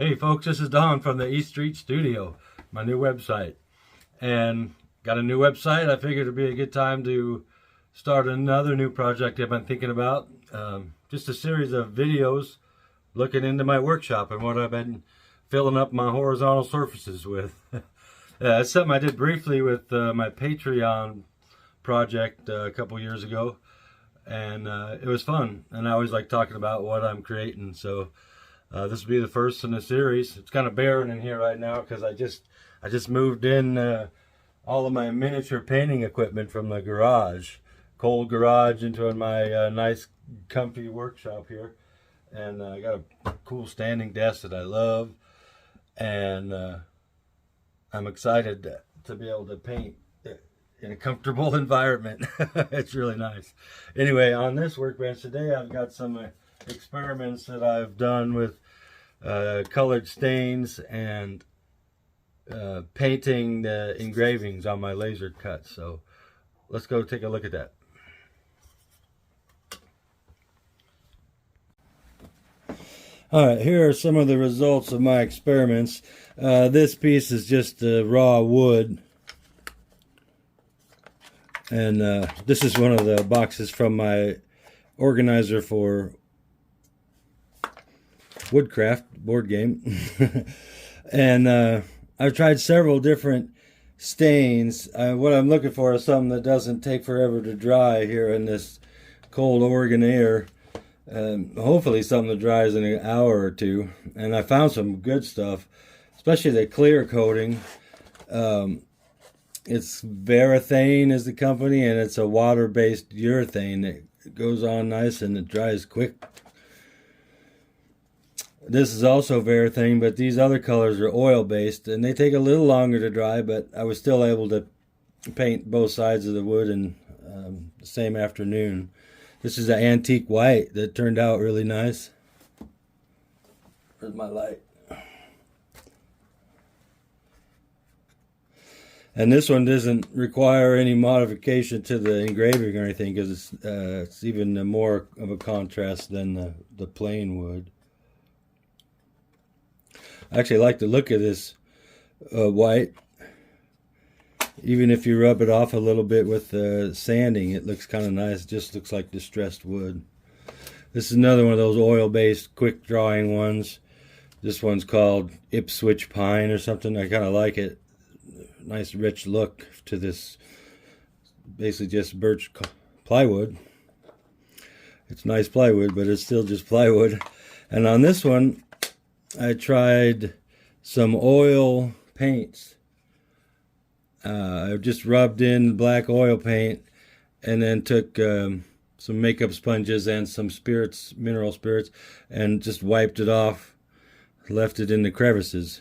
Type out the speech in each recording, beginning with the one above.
Hey folks, this is Don from the East Street Studio, my new website. And got a new website. I figured it'd be a good time to start another new project I've been thinking about. Just a series of videos looking into my workshop and what I've been filling up my horizontal surfaces with. It's something I did briefly with my Patreon project a couple years ago. And it was fun. And I always like talking about what I'm creating. So this will be the first in the series. It's kind of barren in here right now because I just moved in all of my miniature painting equipment from the garage, cold garage, into my nice comfy workshop here. And I got a cool standing desk that I love, and I'm excited to be able to paint in a comfortable environment. It's really nice. Anyway, on this workbench today, I've got some experiments that I've done with colored stains and painting the engravings on my laser cuts. So let's go take a look at that. Alright, here are some of the results of my experiments. This piece is just raw wood. And this is one of the boxes from my organizer for Woodcraft board game. And I've tried several different stains. What I'm looking for is something that doesn't take forever to dry here in this cold Oregon air. Hopefully something that dries in an hour or two. And I found some good stuff, especially the clear coating. It's Varathane is the company, and it's a water-based urethane that goes on nice and it dries quick. This is also Varathane, but these other colors are oil-based, and they take a little longer to dry, but I was still able to paint both sides of the wood in the same afternoon. This is an antique white that turned out really nice. Where's my light? And this one doesn't require any modification to the engraving or anything because it's even more of a contrast than the plain wood. I actually like the look of this white. Even if you rub it off a little bit with sanding, it looks kind of nice. It just looks like distressed wood. This is another one of those oil-based quick drawing ones. This one's called Ipswich Pine or something. I kind of like it. Nice rich look to this, basically just birch plywood. It's nice plywood, but it's still just plywood. And on this one, I tried some oil paints. I just rubbed in black oil paint and then took some makeup sponges and some spirits, mineral spirits, and just wiped it off, left it in the crevices.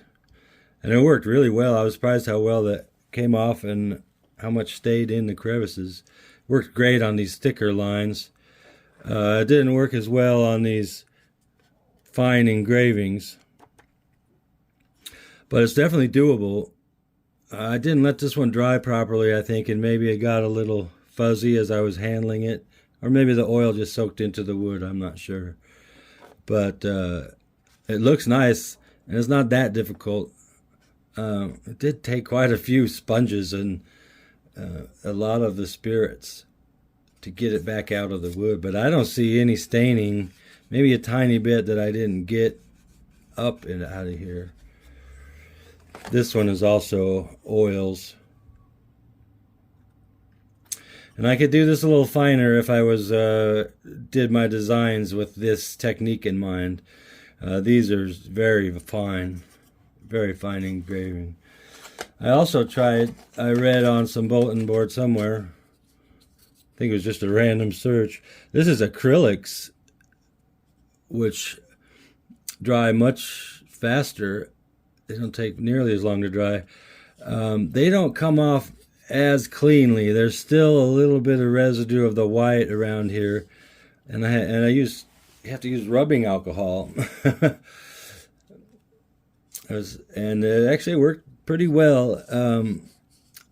And it worked really well. I was surprised how well that came off and how much stayed in the crevices. Worked great on these thicker lines. It didn't work as well on these fine engravings, but it's definitely doable. I didn't let this one dry properly, I think, and maybe it got a little fuzzy as I was handling it, or maybe the oil just soaked into the wood. I'm not sure, but it looks nice and it's not that difficult. It did take quite a few sponges and a lot of the spirits to get it back out of the wood, but I don't see any staining. Maybe a tiny bit that I didn't get up and out of here. This one is also oils. And I could do this a little finer if I was did my designs with this technique in mind. These are very fine engraving. I also tried, I read on some bulletin board somewhere, I think it was just a random search. This is acrylics, which dry much faster. They don't take nearly as long to dry. They don't come off as cleanly. There's still a little bit of residue of the white around here, and you have to use rubbing alcohol. And it actually worked pretty well,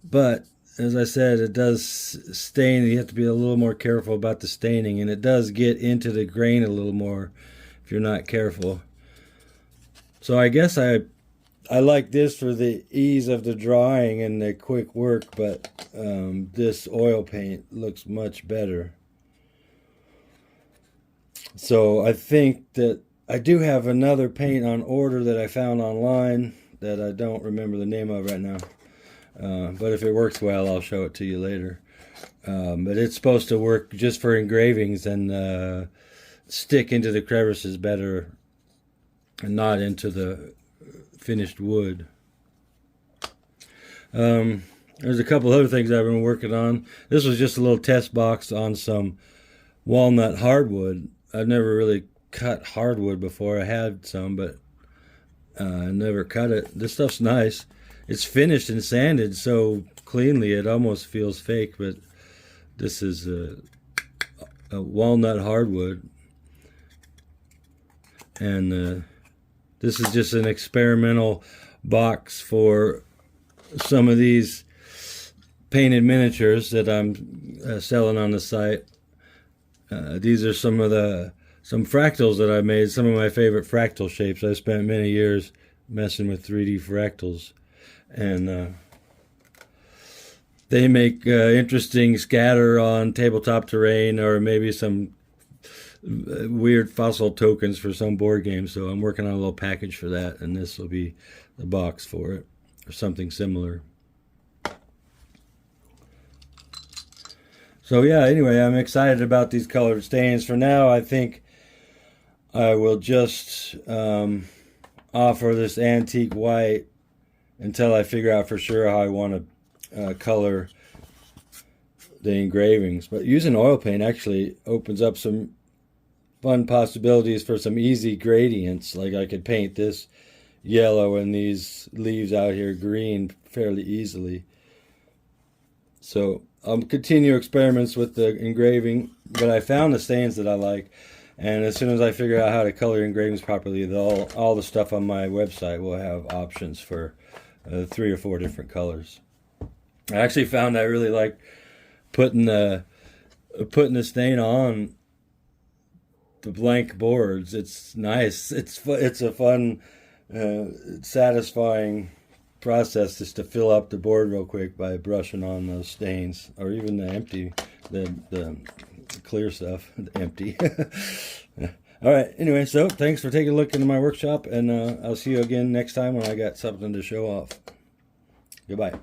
but as I said, it does stain. You have to be a little more careful about the staining, and it does get into the grain a little more if you're not careful. So I guess I like this for the ease of the drawing and the quick work, but this oil paint looks much better. So I think that I do have another paint on order that I found online that I don't remember the name of right now. But if it works well, I'll show it to you later. But it's supposed to work just for engravings and stick into the crevices better and not into the finished wood. There's a couple other things I've been working on. This was just a little test box on some walnut hardwood. I've never really cut hardwood before. I had some, but I never cut it. This stuff's nice. It's finished and sanded so cleanly it almost feels fake, but this is a walnut hardwood. And this is just an experimental box for some of these painted miniatures that I'm selling on the site. These are some fractals that I made, some of my favorite fractal shapes. I spent many years messing with 3D fractals, and they make interesting scatter on tabletop terrain, or maybe some weird fossil tokens for some board games. So I'm working on a little package for that, and this will be the box for it, or something similar. So yeah, anyway, I'm excited about these colored stains. For now, I think I will just offer this antique white until I figure out for sure how I want to color the engravings. But using oil paint actually opens up some fun possibilities for some easy gradients. Like I could paint this yellow and these leaves out here green fairly easily. So I'll continue experiments with the engraving, but I found the stains that I like, and as soon as I figure out how to color engravings properly, all the stuff on my website will have options for 3 or 4 different colors. I actually found I really like putting the stain on the blank boards. It's nice. It's a fun, satisfying process just to fill up the board real quick by brushing on those stains, or even the clear stuff, the empty. All right, anyway, so thanks for taking a look into my workshop, and I'll see you again next time when I got something to show off. Goodbye.